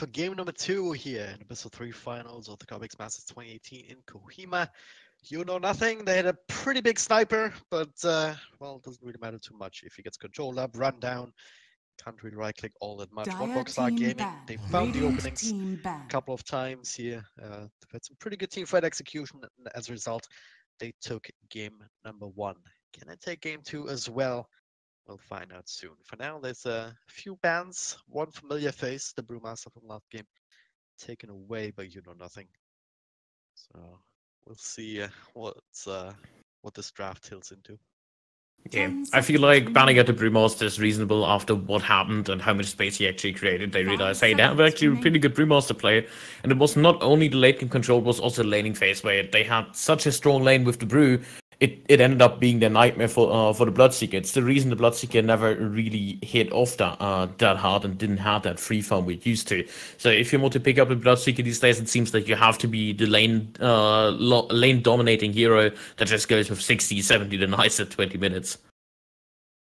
for game number 2 here in the best of 3 finals of the Cobx Masters 2018 in Kohima. You know nothing. They had a pretty big sniper, but well, it doesn't really matter too much if he gets control up, run down. Can't really right click all that much. Wanbokstar Gaming, they found the openings a couple of times here. They've had some pretty good team fight execution, and as a result, they took game number 1. Can I take game 2 as well? We'll find out soon. For now, there's a few bans, one familiar face, the Brewmaster from last game, taken away by you know nothing. So we'll see what this draft tilts into. Yeah, I feel like banning out the Brewmaster is reasonable after what happened and how much space he actually created. They realized, hey, they have actually a pretty good Brewmaster player. And it was not only the late game control, it was also the laning phase where they had such a strong lane with the Brew. It ended up being the nightmare for the Bloodseeker. It's the reason the Bloodseeker never really hit off that hard and didn't have that free farm we're used to. So if you want to pick up the Bloodseeker these days, it seems like you have to be the lane dominating hero that just goes with 60, 70 denies at 20 minutes.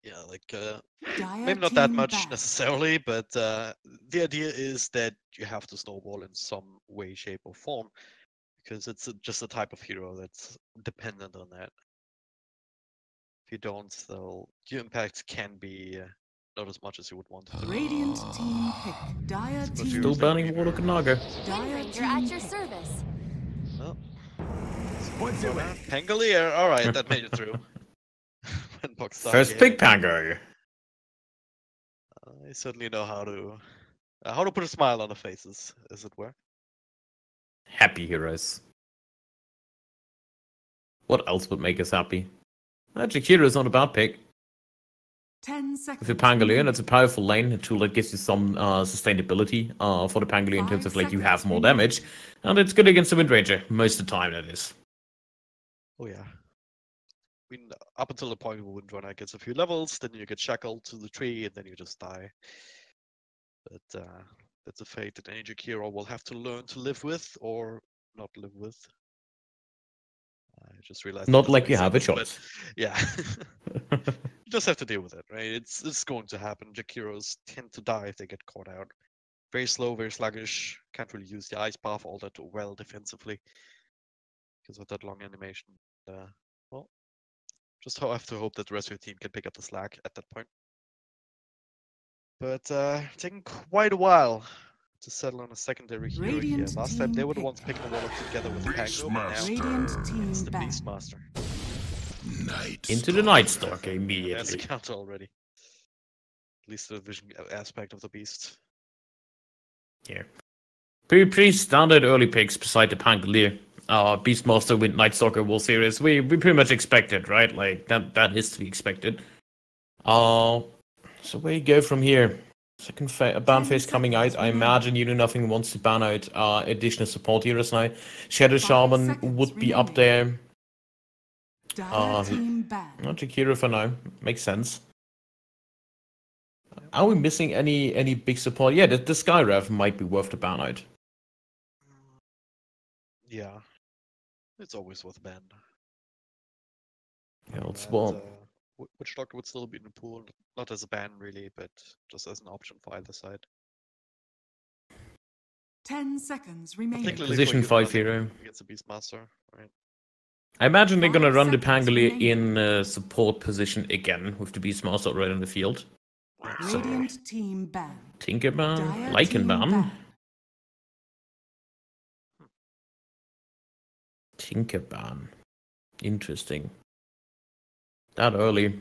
Yeah, like maybe not that much necessarily, but the idea is that you have to snowball in some way, shape, or form, because it's just a type of hero that's dependent on that. If you don't, though, your impact can be not as much as you would want. Radiant team pick. Dire team. Still banning Warlock and Naga. You're at your service. Oh. Pangolier, alright, that made it through. First pick Pango. I certainly know how to put a smile on the faces, as it were. Happy heroes. What else would make us happy? Magic Hero is not a bad pick. 10 seconds. With the Pangolier, that's a powerful lane, a tool that gives you some sustainability for the Pangolier in terms of like you have more damage. And it's good against the Windranger, most of the time that is. Oh yeah. I mean, up until the point where Windrunner gets a few levels, then you get shackled to the tree, and then you just die. But that's a fate that any hero will have to learn to live with, or not live with. I just realized. Not like you have a choice. Yeah. You just have to deal with it, right? It's going to happen. Heroes tend to die if they get caught out. Very slow, very sluggish. Can't really use the ice path all that well defensively because of that long animation. Well, just have to hope that the rest of your team can pick up the slack at that point. But taking quite a while to settle on a secondary hero here. Last time they were the ones picking the Warlock together with the Pango, but now it's the Beastmaster. Into the Night Stalker immediately. That's a counter already. At least the vision aspect of the beast. Yeah. Pretty standard early picks beside the Pangolier. Beastmaster with Night Stalker World Series. We pretty much expected, right? Like that is to be expected. So where you go from here? Second ban phase coming out. I imagine you know nothing wants to ban out additional support heroes now. Shadow Shaman would be up there. Not hero for now. Makes sense. Are we missing any big support? Yeah, the Skyrev might be worth the ban out. Yeah. It's always worth a ban. Yeah, it's well. Which doctor would still be in the pool? Not as a ban, really, but just as an option for either side. 10 seconds remaining. Position 5 hero. Against a Beastmaster, right? I imagine they're gonna run the Pangolier in support position again with the Beastmaster right on the field. Radiant team ban. Tinker ban, Lycan ban. Tinker ban. Interesting. That early.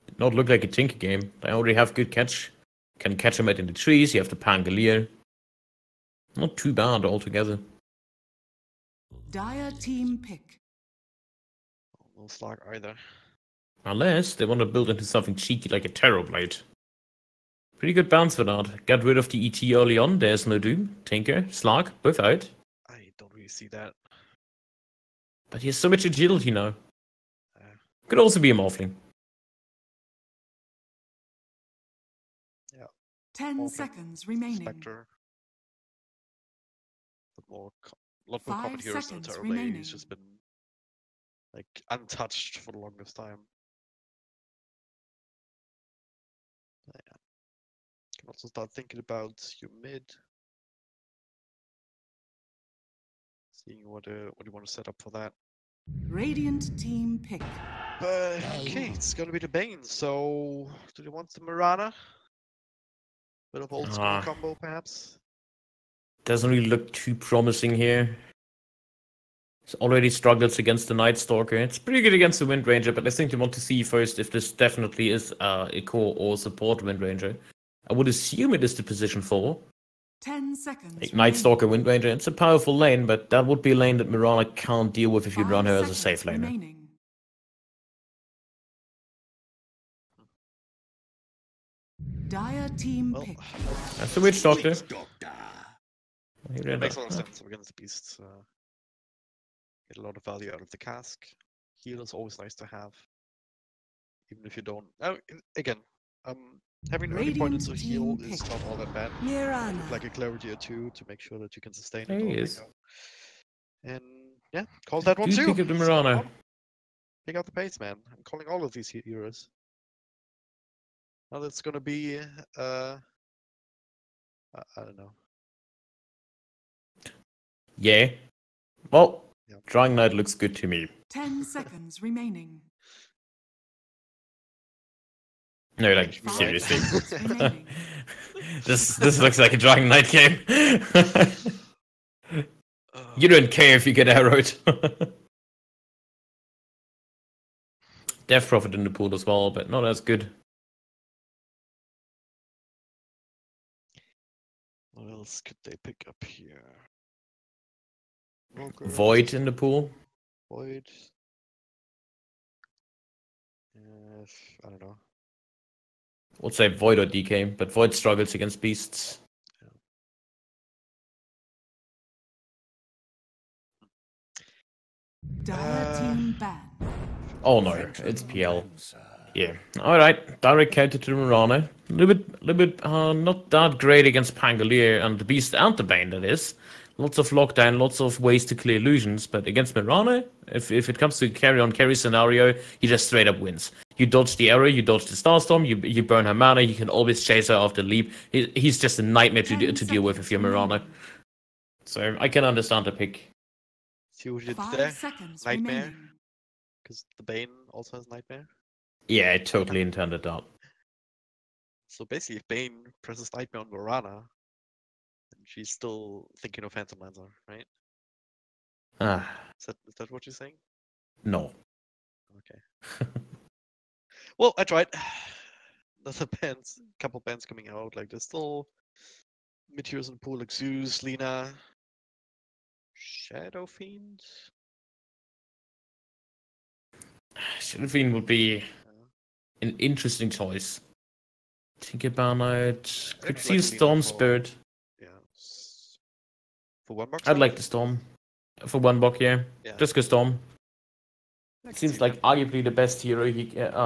Did not look like a Tinker game. They already have good catch. Can catch them out in the trees. You have the Pangolier. Not too bad altogether. Dire team pick. No Slag either. Unless they want to build into something cheeky like a Terrorblade. Pretty good bounce for that. Get rid of the ET early on. There's no Doom. Tinker, Slag, both out. I don't really see that. But he has so much agility now. Could also be a Morphling. Yeah. 10 Morphling, seconds remaining. Spectre. A lot more common heroes than Terrorblade. He's just been like untouched for the longest time. Yeah. Can also start thinking about your mid. Seeing what you want to set up for that. Radiant team pick. But okay, it's gonna be the Bane. So, do you want the Mirana? Bit of old school combo, perhaps. Doesn't really look too promising here. It's already struggles against the Night Stalker. It's pretty good against the Wind Ranger, but I think you want to see first if this definitely is a core or support Wind Ranger. I would assume it is the position 4. 10 seconds. Like Night Stalker, Wind Ranger. It's a powerful lane, but that would be a lane that Mirana can't deal with if you run her as a safe laner. Remaining. Dire team pick. That's the Witch Doctor. It makes a lot of sense against the beasts. Get a lot of value out of the cask. Heal is always nice to have, even if you don't. Oh, again, having early point into heal is not all that bad. Like a clarity or 2 to make sure that you can sustain it. There he is. And yeah, call that one Do too. pick up the Mirana. Pick out the pace, man. I'm calling all of these heroes. Now that's gonna be I don't know. Yeah. Well, Yeah. Drying Knight looks good to me. 10 seconds remaining. No, like, 5 seriously. seconds remaining. This looks like a Drying Knight game. You don't care if you get arrowed. Death Prophet in the pool as well, but not as good. What else could they pick up here? Roger, Void in the pool. Void. I don't know. We'll say Void or DK, but Void struggles against beasts. Dire team ban. Oh no, it's PL. Yeah. Alright, direct counter to Mirana. A little bit not that great against Pangolier and the Beast and the Bane, that is. Lots of lockdown, lots of ways to clear illusions, but against Mirana, if it comes to carry scenario, he just straight up wins. You dodge the arrow, you dodge the Starstorm, you burn her mana, you can always chase her after leap. He's just a nightmare to deal with if you're Mirana. So I can understand the pick. See what you did 5 there? seconds Nightmare. remaining. Because the Bane also has Nightmare. Yeah, I totally intended that. So basically, if Bane presses Nightmare on Mirana, then she's still thinking of Phantom Lancer, right? Ah, Is that what you're saying? no. Okay. Well, I tried. There's a couple bands coming out. Like there's still Meteors and Pool, like Zeus, Lina, Shadow Fiend. Shadowfiend would be an interesting choice. Think about it. Could see Storm Spirit. Yeah. For Wanbokstar? I'd like the Storm. For Wanbok, yeah. Yeah. Just go Storm. I can Seems see like that. arguably the best hero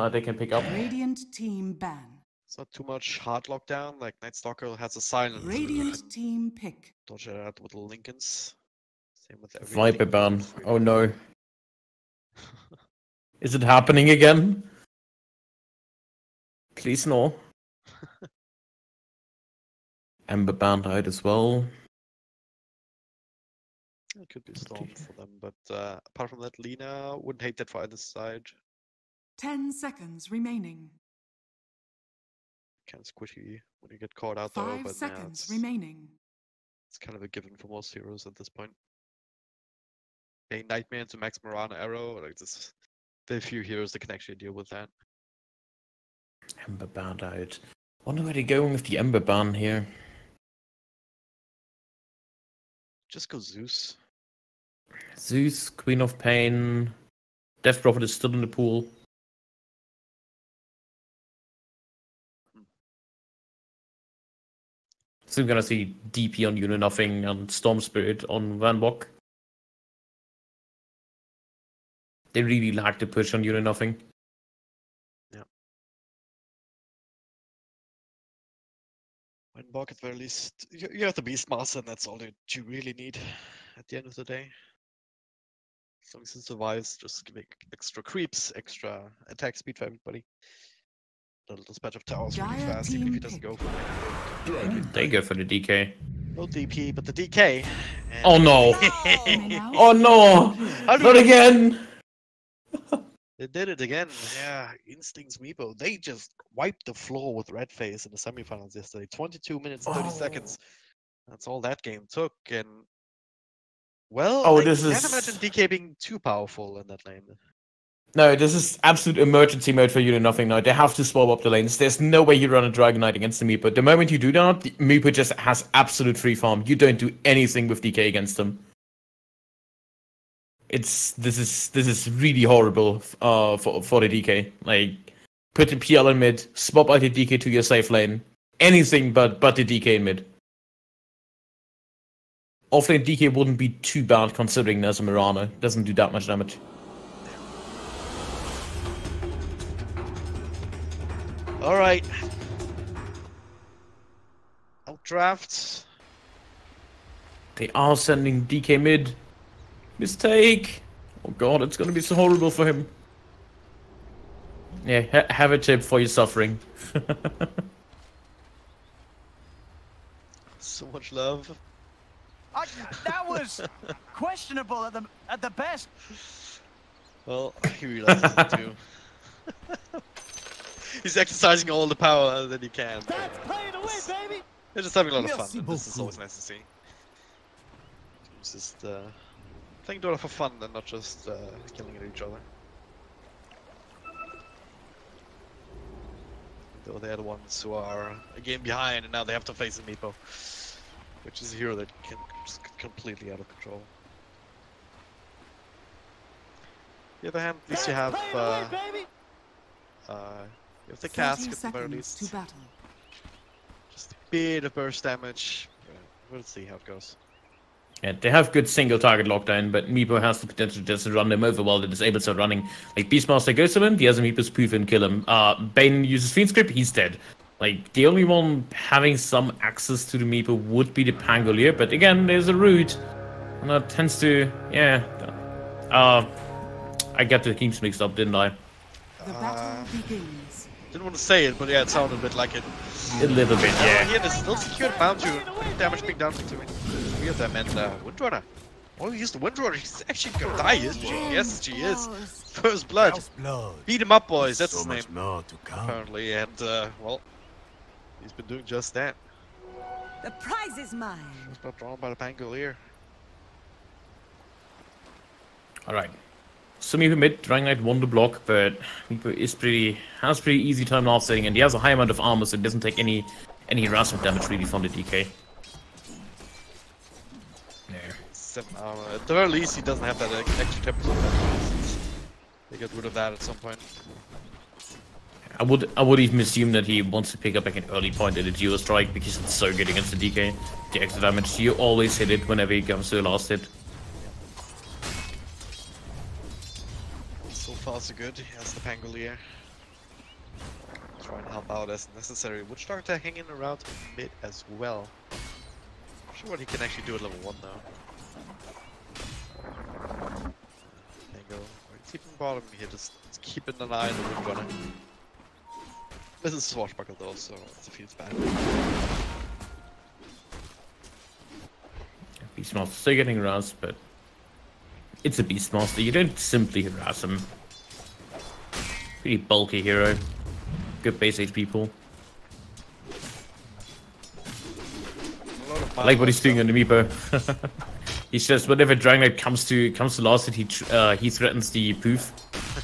they can pick up. Radiant team ban. It's not too much hard lockdown. Like Night Stalker has a silence. Radiant team pick. Dodge it out with the Lincolns. Same with everything. Viper ban. Oh no. Is it happening again? Please no. Ember banned out as well. It could be Storm for them, but apart from that, Lina wouldn't hate that for either side. 10 seconds remaining. Kind of squishy when you get caught out though, 5 but seconds yeah, remaining. it's kind of a given for most heroes at this point. Paying Nightmare into Max Mirana Arrow, like this, there are few heroes that can actually deal with that. Ember banned out. Wonder where they're going with the Ember ban here. Just go Zeus. Zeus, Queen of Pain. Death Prophet is still in the pool. So we're gonna see DP on Uno Nothing and Storm Spirit on Wanbok. They really like to push on Uno Nothing. Yeah. Wanbokstar at very least, you have the Beastmaster, and that's all that you really need at the end of the day. As long as it survives, just giving extra creeps, extra attack speed for everybody. Little dispatch of towers really Dire fast, even if he team doesn't pick. go for it. They go for the DK. No DP, but the DK. And Oh no! Coming out. Oh no! How do Not you- again! They did it again. Yeah, Instincts Meepo. They just wiped the floor with Red Face in the semifinals yesterday. 22 minutes, 30 seconds. That's all that game took. And well, Oh, I this can't is- imagine DK being too powerful in that lane. No, this is absolute emergency mode for you to nothing now. They have to swap up the lanes. There's no way you run a Dragon Knight against the Meepo. The moment you do that, the Meepo just has absolute free farm. You don't do anything with DK against them. This is really horrible for the DK. Like, put the PL in mid, swap out the DK to your safe lane. Anything but the DK in mid. Offlane DK wouldn't be too bad considering there's a Mirana. Doesn't do that much damage. All right. Outdraft. They are sending DK mid. Mistake. Oh god, it's gonna be so horrible for him. Yeah, have a tip for your suffering. So much love. That was questionable at the best. Well, he realizes it too. He's exercising all the power that he can. That's playing away, baby. They're just having a lot of Merci fun. And this is beaucoup. always nice to see. It's just playing Dota for fun and not just killing at each other. Though they're the ones who are a game behind and now they have to face a Meepo. Which is a hero that can just get completely out of control. On the other hand, at least you have the 30 casket at the very seconds least. to battle. Just a bit of burst damage. We'll see how it goes. Yeah, they have good single target lockdown, but Meepo has the potential just to run them over while the disabled are running. Like, Beastmaster goes to him, the other Meepo's poof and kill him. Bane uses Fiend Script, he's dead. Like, the only one having some access to the Meepo would be the Pangolier, but again, there's a root. And that tends to, yeah. I got the teams mixed up, didn't I? The battle begins. Didn't want to say it, but yeah, it sounded a bit like it. A little bit, yeah. Here, there's still secured bound to damage being down to me. We have them and Windrunner. Oh, he used the Windrunner. He's actually gonna die, isn't she? Yes, she is. First blood. Beat him up, boys. That's his name. Apparently, and well, he's been doing just that. The prize is mine. Just not drawn by the Pangolier. Alright. So Meepo mid, Dragon Knight won the block, but Meepo has pretty easy time last setting, and he has a high amount of armor, so it doesn't take any harassment damage really from the DK. There. 7 armor. At the very least, he doesn't have that extra 10%. They get rid of that at some point. I would even assume that he wants to pick up like an early point at a duo strike because it's so good against the DK. The extra damage, you always hit it whenever he comes to the last hit. So far so good. He has the Pangolier. Try and help out as necessary. Would start to hang in around mid as well. Not sure what he can actually do at level 1 though. Pango. Keeping bottom here, just keeping an eye on the Windrunner. This is Swashbuckle though, so it feels bad. Beastmaster still getting harassed, but it's a Beastmaster. You don't simply harass him. Pretty bulky hero. Good base HP pool. I like what he's doing on the Meepo. He's just whenever Dragon Knight comes to last hit, he threatens the poof,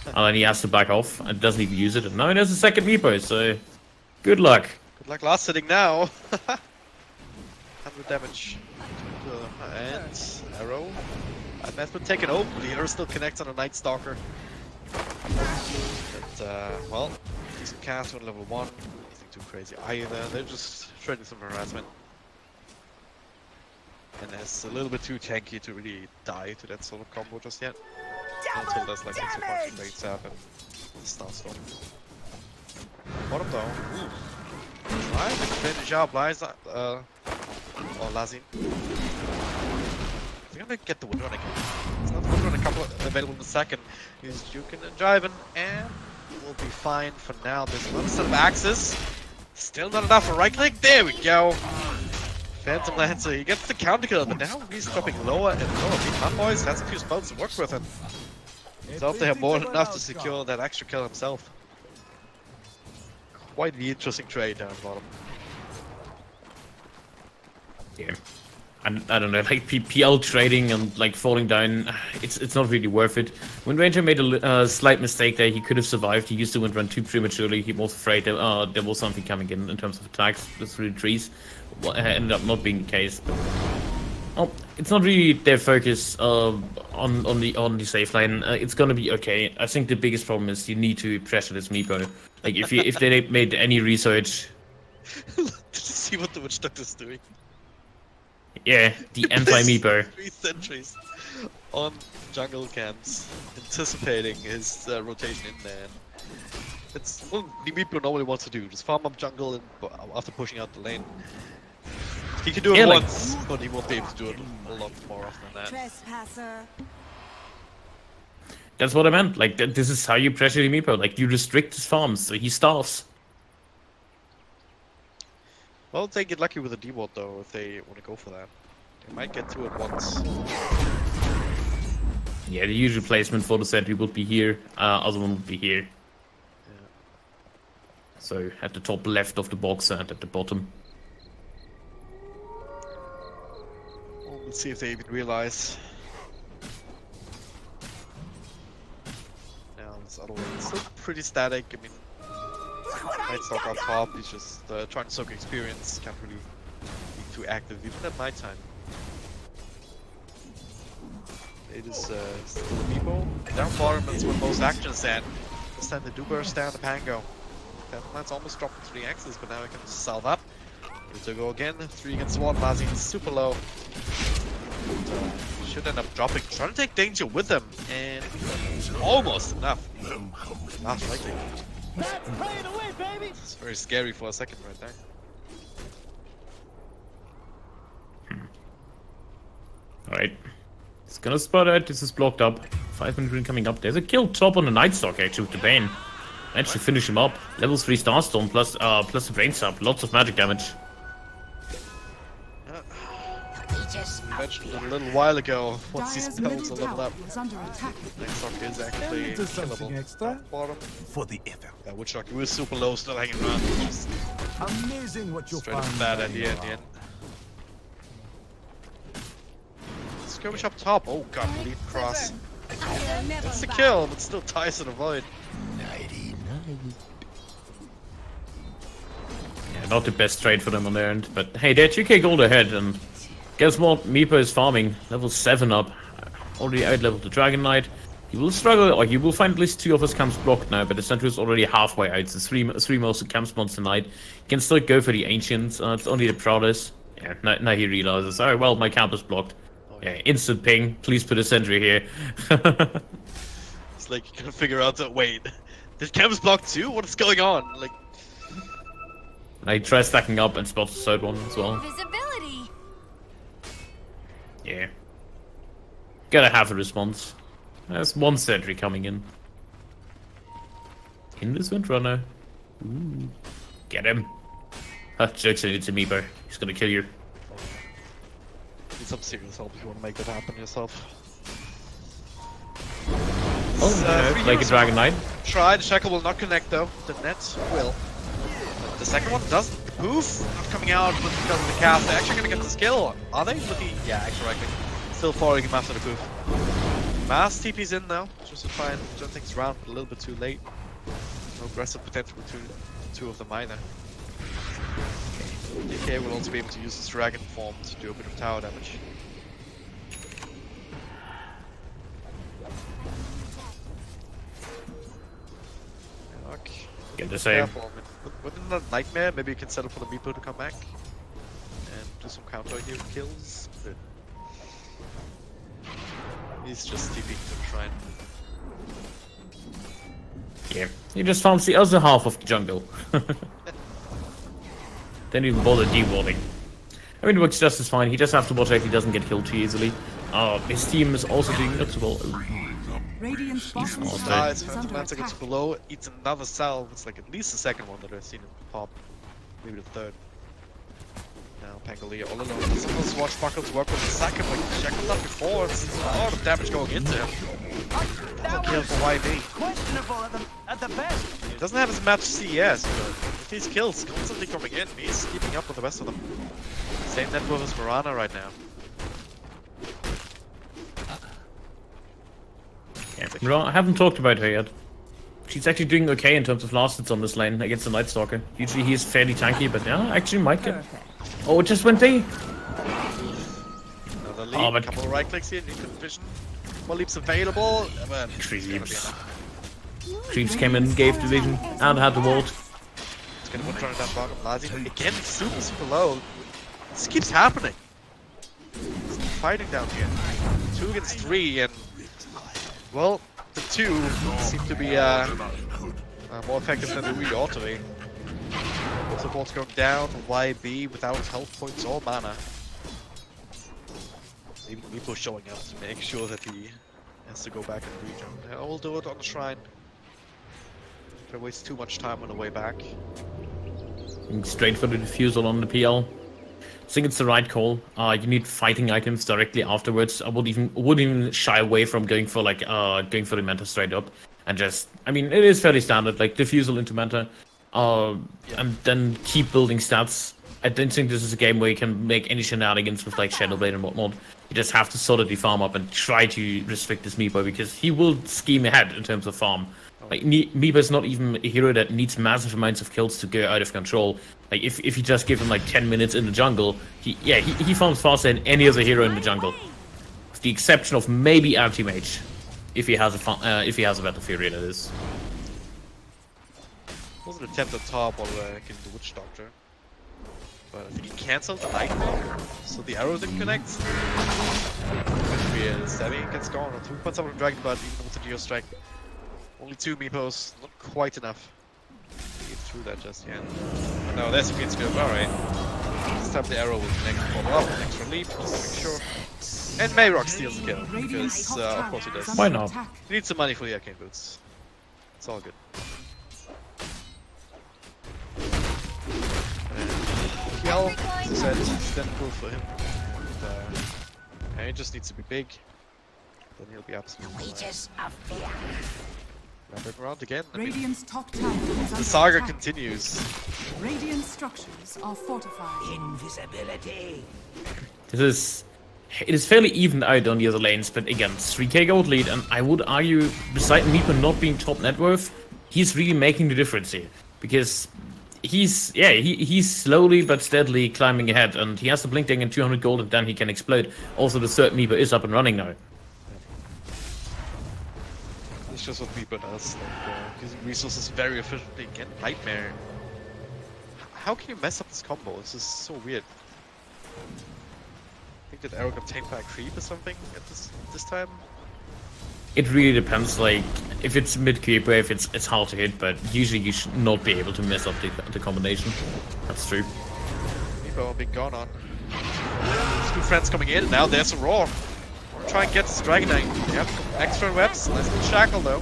and then he has to back off and doesn't even use it. And now there's a second Meepo, so good luck. Good luck last hitting now. 100 damage. And arrow. And that's been taken. Oh, the arrow still connects on a Night Stalker. But, well, decent cast on level 1. Nothing too crazy either. They're just trading some harassment. And it's a little bit too tanky to really die to that sort of combo just yet. Until there's like some function rates up and start storming. Bottom though. Ooh. Try to finish up Liza, or Lazin. They're gonna get the Windrunner again. It's not the Windrunner couple available in a second. He's juking and driving, and we'll be fine for now. There's another set of axes. Still not enough for right click. There we go. Phantom Lancer, he gets the counter kill, but now he's dropping lower and lower. Fanboys has a few spells to work with him. He's out there more than enough to secure that extra kill himself. Quite the interesting trade down bottom. Yeah. I don't know, like PL trading and like falling down, it's not really worth it. When Ranger made a slight mistake there, he could have survived. He used to run too prematurely. He was afraid that there was something coming in terms of attacks through the trees. What ended up not being the case. But, oh, it's not really their focus on the safe line. It's gonna be okay. I think the biggest problem is you need to pressure this Meepo. Like if they made any research. Did you see what the Witch Doctor's doing? Yeah, the anti-Meepo. 3 sentries on jungle camps, anticipating his rotation in there. It's what the Meepo normally wants to do, just farm up jungle and after pushing out the lane. He can do it once, but he won't be able to do it a lot more often than that. Trespasser. That's what I meant. Like, this is how you pressure the Meepo. Like, you restrict his farms, so he starves. Well, they get lucky with a D-Ward though, if they want to go for that. They might get to it once. Yeah, the usual placement for the sentry would be here, other one would be here. Yeah. So, at the top left of the box and at the bottom. Well, let's see if they even realize. Now, this other one is still pretty static. I mean, Night Stalker on top, he's just trying to soak experience, can't really be too active even at nighttime. It is still a Meepo. Down bottom, that's where most action's at. This time they do burst down the Pango. That's almost dropping 3 axes, but now he can salve up. Here to go again, 3 against 1, Mazin super low. Should end up dropping, trying to take danger with him, and almost enough. Not likely. That's praying away, baby. It's very scary for a second right there. Alright. It's gonna spot it. This is blocked up. 5-minute rune coming up. There's a kill top on the Night Stalker actually with the Bane. Managed to finish him up. Level 3 Starstorm plus the Brain Sub. Lots of magic damage. We mentioned it a little while ago. Once these Dire's spells middle are leveled up, tower is under attack. Night Stalker is actually killable. Bottom. For the ether. Yeah, Witch Doctor was super low, still hanging around. Just Amazing what you'll straight up find. bad at the end. Skirmish up top. Oh god, lead cross. It's the kill, but still ties to the void. Yeah, not the best trade for them on their end. But hey, they're 2k gold ahead, and guess what? Meepo is farming. Level 7 up. Already out-leveled the Dragon Knight. He will struggle, or you will find at least 2 of his camps blocked now, but the center is already halfway out. So 3 most camp spawns tonight. He can still go for the Ancients. It's only the Proudest. Yeah, now he realizes, oh well, my camp is blocked. Yeah, instant ping. Please put a sentry here. It's like you can figure out that, wait, this camp's blocked too? What is going on? Like, Now he tries stacking up and spots the third one as well. Visibility. Yeah. Gotta have a response. There's 1 sentry coming in. In this Windrunner. Ooh. Get him. Jokes on it's a Meepo. He's gonna kill you. need some serious help if you want to make that happen yourself. Oh, like a Dragon Knight. Try, the Shackle will not connect though. The net will. The second one doesn't. The poof not coming out because of the cast. They're actually gonna get the skill. Are they? With the actually right. Still following him after the poof. Mass TP's in now, just to try and turn things around, but a little bit too late. No aggressive potential between the 2 of them either. DK will also be able to use his dragon form to do a bit of tower damage. Okay. Get the same. Within that nightmare, maybe you can set up for the Meepo to come back and do some counter here kills. But he's just TPing to try and. Yeah, he just farms the other half of the jungle. Then even bother dewarding. I mean, it works just as fine. He just has to watch out he doesn't get killed too easily. His team is also doing not so well. Radiant's bottom awesome. tower It's is under Phantom gets attack. below, eats another salve. It's like at least the second one that I've seen him pop. Maybe the third. Now Pangolier all alone. Some of those swashbuckles work with the second, but checked that before. It's a lot of damage going into him. That kill for YB. Questionable at the best. He doesn't have as much CS, but with these kills constantly coming in, he's keeping up with the rest of them. Same net with his Mirana right now. Yeah, I haven't talked about her yet. She's actually doing okay in terms of last hits on this lane against the Night Stalker. Usually he's fairly tanky, but yeah, actually might get... Oh, it just went D! Another leap, a couple of right clicks here, new vision. More leaps available, but Creeps. Creeps came in, gave the vision, and had the ward. It's gonna one turn down bottom. Lazi again, super low. This keeps happening. He's fighting down here. 2 against 3, and well, the 2 seem to be more effective than the 3 ought to be. Support's going down, YB without health points or mana. Even Meepo showing up to make sure that he has to go back and regen. I will do it on the shrine. If I waste too much time on the way back. Straight for the defusal on the PL. I think it's the right call. You need fighting items directly afterwards. I wouldn't even shy away from going for the Manta straight up, and just, I mean, it is fairly standard, like defusal into Manta, and then keep building stats. I don't think this is a game where you can make any shenanigans with like Shadowblade and whatnot. You just have to solidly farm up and try to restrict this Meepo, because he will scheme ahead in terms of farm. Like, Meepo is not even a hero that needs massive amounts of kills to go out of control. Like, if you just give him like 10 minutes in the jungle, he farms faster than any other hero in the jungle, with the exception of maybe Anti-Mage, if he has a Battle Fury, that is. Was an attempt at top while getting the Witch Doctor, but I think he cancelled the Nightmare, so the arrow didn't connect. Savvy gets gone on 2 points on the Dragon Blood, even with the Geostrike. Only 2 Meepos, not quite enough to get through that just yet. No, there's a good skill. Alright. This time the arrow will connect, follow up, extra leap, just to make sure. And Mayrock steals the kill, because of course he does. Why not? He needs some money for the arcane boots. It's all good. Kill, as I said, is then cool for him. And he just needs to be big. Then he'll be absolutely fine. Back around again. Radiant's top tower is The under saga attack. continues. Radiant structures are fortified. Invisibility. It is fairly even out on the other lanes, but again, 3k gold lead, and I would argue, beside Meepo not being top net worth, he's really making the difference here, because he's slowly but steadily climbing ahead, and he has the blink ding and 200 gold, and then he can explode. Also, the third Meepo is up and running now. It's just what Meepo does, like using resources very efficiently. Again, Nightmare. How can you mess up this combo? This is so weird. I think that arrow got tamed by a creep or something at this time. It really depends, like, if it's mid-creep wave, it's hard to hit, but usually you should not be able to mess up the combination. That's true. Meepo being gone on. There's 2 friends coming in, now there's a roar. Try and get this Dragon Knight. Yep, extra webs, nice little shackle though.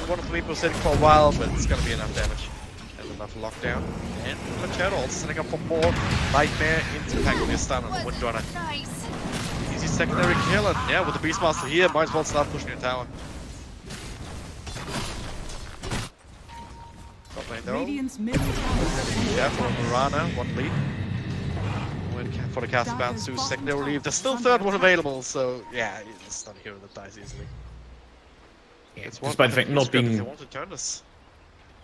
One of the Meepos sitting for a while, but it's gonna be enough damage. And enough lockdown. And Machado also setting up for more Nightmare into Pangolier stun on the Windrunner. Nice. Easy secondary kill, and yeah, with the Beastmaster here, might as well start pushing your tower. Top lane though. Radiant's middle tower is under Yeah, attack. for Mirana, 1 lead. For the cast bounce to secondary relief. There's still 3rd one available, so yeah, it's not a hero that dies easily. Yeah, It's one despite the fact not being... They want to turn this.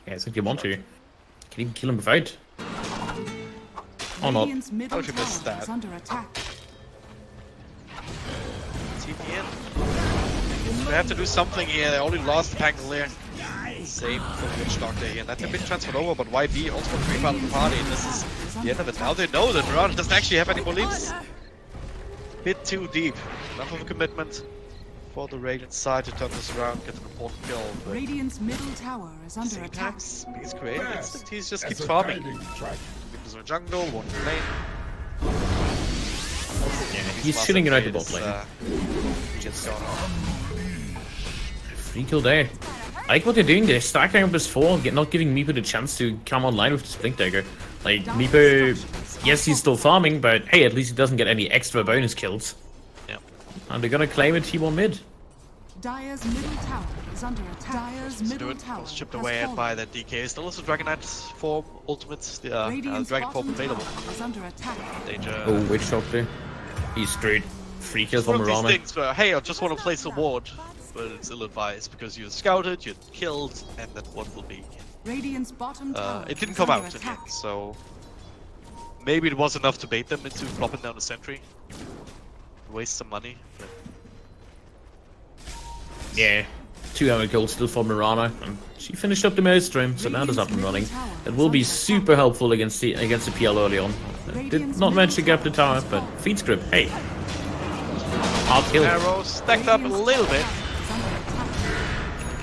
Yeah, it's like you want to. You can even kill him without. Or not. Radiant's middle How did you miss tower that? is under attack. TPN. They have to do something here. They only lost the Pangolier. Same for the Witch Doctor here. And that had been transferred over, but YB also want to creep out of the party, and this is the end of it. Now they know that Mirana doesn't actually have any more leaps. Bit too deep. Enough of a commitment for the Radiant side to turn this around, get an important kill. But Radiant's middle tower is under same attack. times, he's creating instant. He just keeps farming. Windows in the jungle, one in the lane. Yeah, he's chilling around the bot lane. He gets gone on. 3 kill there. I like what they're doing. They're stacking up his 4, not giving Meepo the chance to come online with the Blink Dagger. Like, Meepo, yes, he's still farming, but hey, at least he doesn't get any extra bonus kills. Yep. And they're gonna claim it T1 mid. Dire's middle tower is under attack. Dire's middle It tower was chipped has away at fallen. by the DK. Still also Dragon Knight form ultimate, the Radiant's Dragon form bottom available. tower is under attack. Danger. Oh, Witch Doctor. He's straight. Free kills One from of these Mirana. things where, hey, I just want to place a ward, but it's ill-advised because you're scouted, you're killed, and that ward will be. Radiant's bottom tower It didn't is come under out in the attack. end, so maybe it was enough to bait them into flopping down the sentry. Waste some money. But Yeah. 200 kills still for Mirana, and she finished up the Maelstrom, so now it's up and running. It will be super helpful against the PL early on. Did not manage to get the tower, but feed script, hey. Hard kill. arrows stacked up a little bit.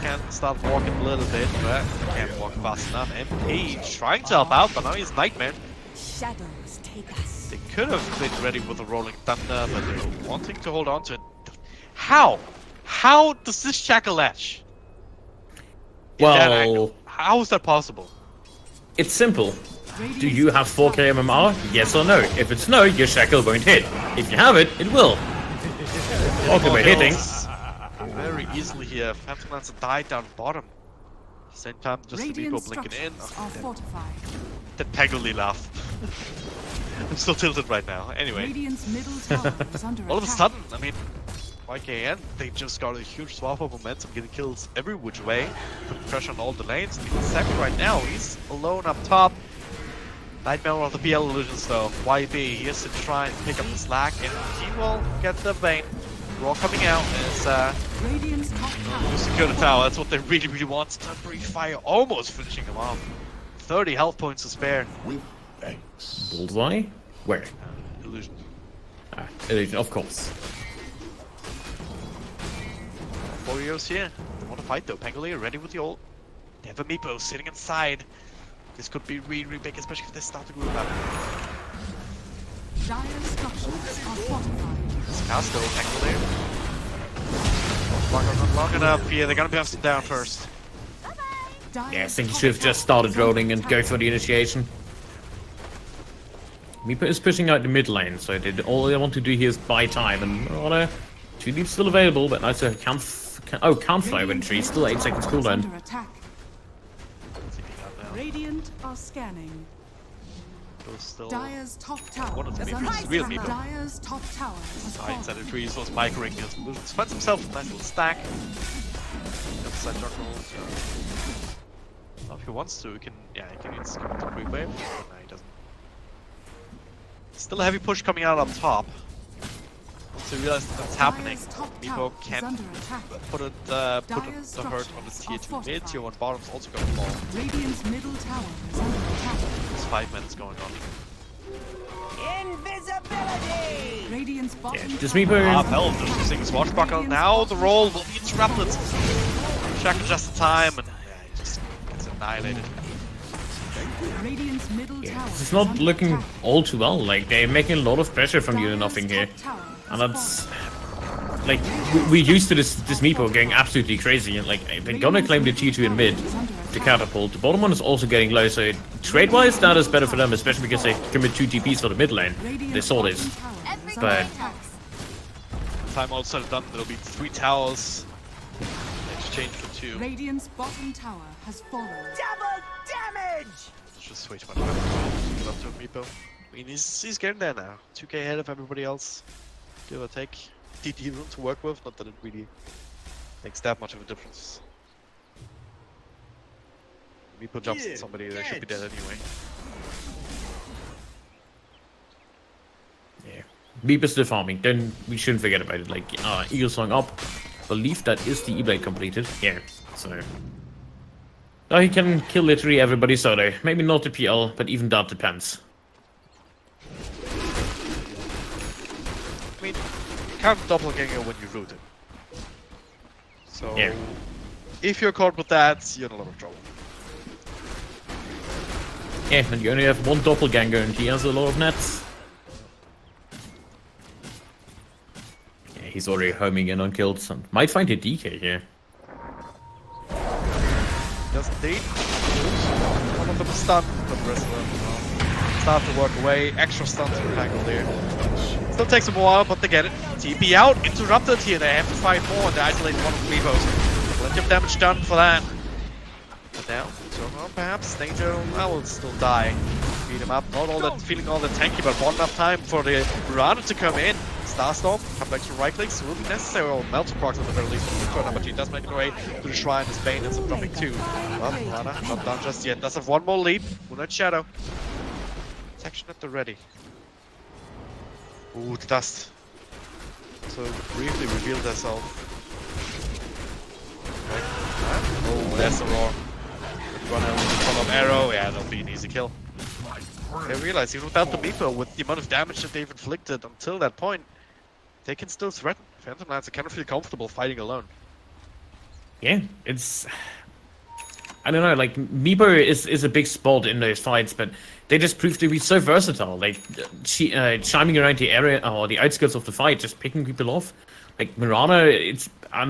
Can start walking a little bit, but can't walk fast enough. MP trying to help out, but now he's Nightmare. Shadows take us. They could have been ready with a Rolling Thunder, but they're wanting to hold on to it. How? How does this shackle latch? In that Well, angle? How is that possible? it's simple. Do you have 4k MMR? Yes or no? If it's no, your shackle won't hit. If you have it, it will. Okay, we're hitting. Very easily here. Phantom Lancer died down bottom. Same time, just the Radiant Meepo blinking in. structures are fortified. That Pegoli laugh. I'm still tilted right now. Anyway, Radiant's middle tower is under all of a attack. sudden, I mean, YKN, they just got a huge swath of momentum, getting kills every which way, putting pressure on all the lanes. And even Sek right now, he's alone up top. Nightmare of the PL illusions though. YB, he has to try and pick up the slack, and he will get the Bane. Raw coming out is Radiant's top tower. to secure the tower. That's what they really, really want. Temporary fire almost finishing them off. 30 health points to spare. With thanks. Bullseye? Where? Illusion. Ah, Illusion, of course. 4 years here. They want to fight though. Pangolier ready with the ult. They have a Meepo sitting inside. This could be really, really big, especially if they start to group up. Dire's structures are fortified. Cast though, Pangolier. Not long enough. Yeah, they're gonna be up and down first. Dire's Yeah, I think he top should have just tower started is under rolling and attack. go for the initiation. Meepo is pushing out the mid lane, so all they want to do here is buy time, and Mirana, 2 leads still available, but nice can't fly with tree, still 8 seconds Tower is cooldown. under attack. Radiant are scanning. Still Dire's top tower one of the is Meepos under is real attack. Meepo. Dire's top tower has Side inside fallen. the trees, was microing his illusions. Finds himself a nice little stack. Outside jungle. So if he wants to, he can use the creep wave. But no, he doesn't. Still a heavy push coming out up top. Once he realizes that's happening, Dire's top Meepo tower is can under attack. put the hurt on the tier 2 mid. Tier 1 bottom's also gonna fall. Radiant's middle tower is under attack. There's 5 minutes going on. Invisibility! Radiant's bottom this tower Meepo- is Ah, under Bell attack. just using his watchbuckle. Now the roll will be interrupted. Shack just in time, and he just gets annihilated. Radiant's middle tower It's is not under looking attack. all too well, like they're making a lot of pressure from you and Dire's nothing here. top tower And has that's like we're used to this Meepo going absolutely crazy, and like they're gonna claim the T2 in mid, the catapult. The bottom one is also getting low, so trade wise that is better for them, especially because they commit 2 TPs for the mid lane. fallen. They saw this. Bottom tower is Every under But- attack. Time all said and done, there'll be 3 towers. Exchange for 2. Radiant's bottom tower has fallen. Double damage! It's just way too much damage. Give up to a Meepo. I mean, he's getting there now. 2k ahead of everybody else. Give or take. DD room to work with, not that it really makes that much of a difference. Meepo jumps on somebody, they should be dead anyway. Yeah. Meep is still farming, then we shouldn't forget about it. Like Eagle Song up. Believe that is the E-Blade completed. Yeah. So now he can kill literally everybody solo. Maybe not the PL, but even that depends. I mean, you can't doppelganger when you root it. So, Yeah. if you're caught with that, you're in a lot of trouble. Yeah, and you only have one doppelganger and he has a lot of nets. Yeah, he's already homing in on kills and might find a DK here. Doesn't need. One of them is stunned, but the rest of them are Start to work away. Extra stuns from Pangle there. Still takes them a while, but they get it. TP out, interrupted here. They have to fight more and they isolate one of the Meepos. Plenty of damage done for that. But now, turn on perhaps. Danger, I will still die. Beat him up. Not all that feeling all that tanky, but not enough time for the Piranha to come in. Starstorm, come back to right clicks will be necessary, or Melter procs at the very least from the corner, but he does make it away to the Shrine. His Bane and some dropping too. Well, Piranha not done just yet. Does have one more lead. Moonlight Shadow. Protection at the ready. Ooh, the dust. So briefly revealed herself. Oh, there's the roar. Run out with the follow-up arrow. Yeah, that'll be an easy kill. They realize even without the Meepo, with the amount of damage that they've inflicted until that point, they can still threaten. Phantom Knights kind of feel comfortable fighting alone. Yeah, it's... I don't know, like, Meepo is a big spot in those fights, but they just prove to be so versatile. Like, chiming around the area, or the outskirts of the fight, just picking people off. Like, Mirana, it's... I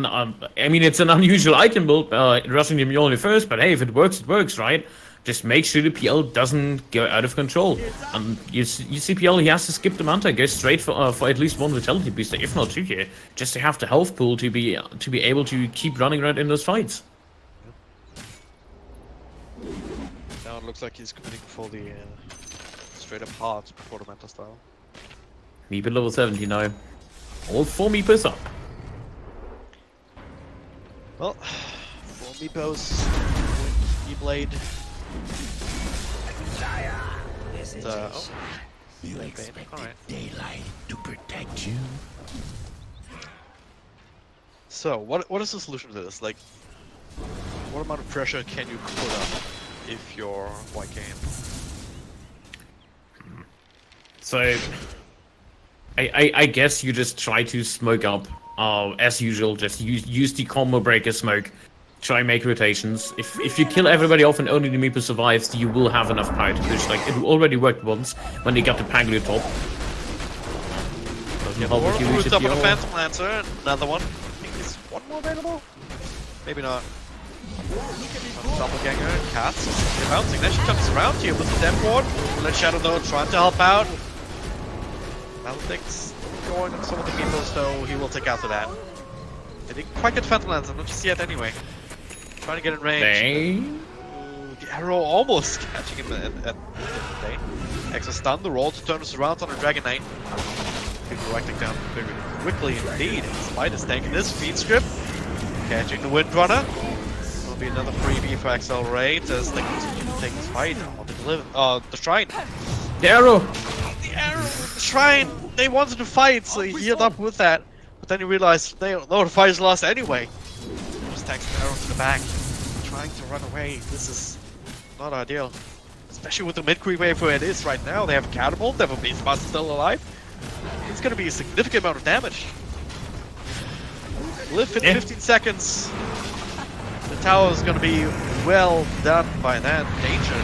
mean, it's an unusual item build, rushing the Mjolnir first, but hey, if it works, right? Just make sure the PL doesn't go out of control. And you see PL, he has to skip the Manta, go straight for at least one Vitality booster, if not two here, just to have the health pool to be able to keep running around in those fights. Now it looks like he's committing for the straight up hard before the Manta style. Meepo level 70 now. All 4 Meepos up. Well, 4 Meepos, E-Blade. Oh. You expected daylight to protect you? So, what is the solution to this? Like, what amount of pressure can you put up if you're YKing? So, I guess you just try to smoke up, as usual, just use the combo breaker smoke. Try make rotations. If you kill everybody off and only the Meepo survives, you will have enough power to push. Like, it already worked once when they got the Pangolin top. Doesn't help if you lose top it. of the Phantom Lancer, another one. I think there's one more available? Maybe not. Doppelganger, Cats, they're bouncing. Then she comes around here with the Death Ward. Let Shadow though trying to help out. Maledict's going on some of the Meepos, though he will take out to that. They didn't quite get Phantom Lancer, not just yet anyway. Trying to get in range. Ooh, the arrow almost catching him at the day. Extra stun, the roll to turn us around on a Dragon Knight. People right down very quickly indeed. Despite his tank in this feed strip. Catching the Windrunner. Will be another freebie for Accelerate as they continue to take this fight on the Shrine. The arrow! The arrow! The Shrine! They wanted to fight, so he healed up with that. But then he realized the fight is lost anyway. Just takes an arrow to the back. Trying to run away. This is not ideal. Especially with the mid-creep wave where it is right now. They have a Catapult, they have a Beast Master still alive. It's gonna be a significant amount of damage. Live in 15 seconds. The tower is gonna be well done by that. Danger.